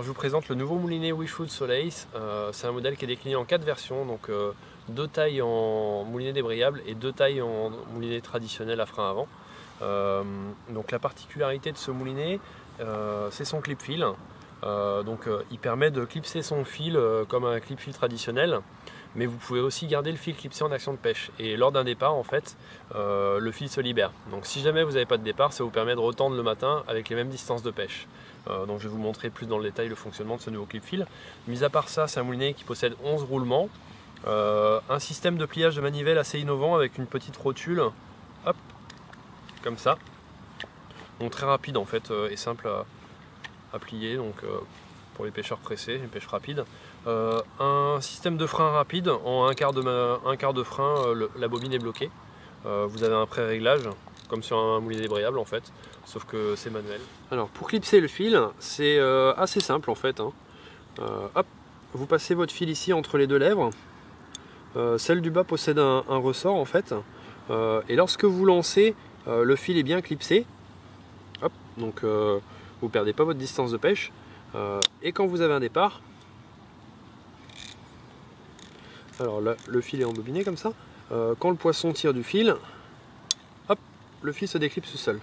Alors je vous présente le nouveau moulinet Wishwood Solace. C'est un modèle qui est décliné en 4 versions, donc 2 tailles en moulinet débrayable et 2 tailles en moulinet traditionnel à frein avant. Donc la particularité de ce moulinet, c'est son clip fil. Il permet de clipser son fil comme un clip fil traditionnel, mais vous pouvez aussi garder le fil clipsé en action de pêche. Et lors d'un départ, en fait, le fil se libère. Donc si jamais vous n'avez pas de départ, ça vous permet de retendre le matin avec les mêmes distances de pêche. Donc je vais vous montrer plus dans le détail le fonctionnement de ce nouveau clip fil. Mis à part ça, c'est un moulinet qui possède 11 roulements, un système de pliage de manivelle assez innovant avec une petite rotule, hop, comme ça. Donc très rapide en fait et simple à plier, donc pour les pêcheurs pressés, les pêches rapides. Un système de frein rapide, en un quart de frein, la bobine est bloquée. Vous avez un pré-réglage, comme sur un moulinet débrayable en fait, sauf que c'est manuel. Alors pour clipser le fil, c'est assez simple en fait. Hop, vous passez votre fil ici entre les deux lèvres. Celle du bas possède un ressort en fait. Et lorsque vous lancez, le fil est bien clipsé. Hop, donc vous ne perdez pas votre distance de pêche. Et quand vous avez un départ, alors là, le fil est embobiné comme ça. Quand le poisson tire du fil, hop, le fil se déclipse tout seul.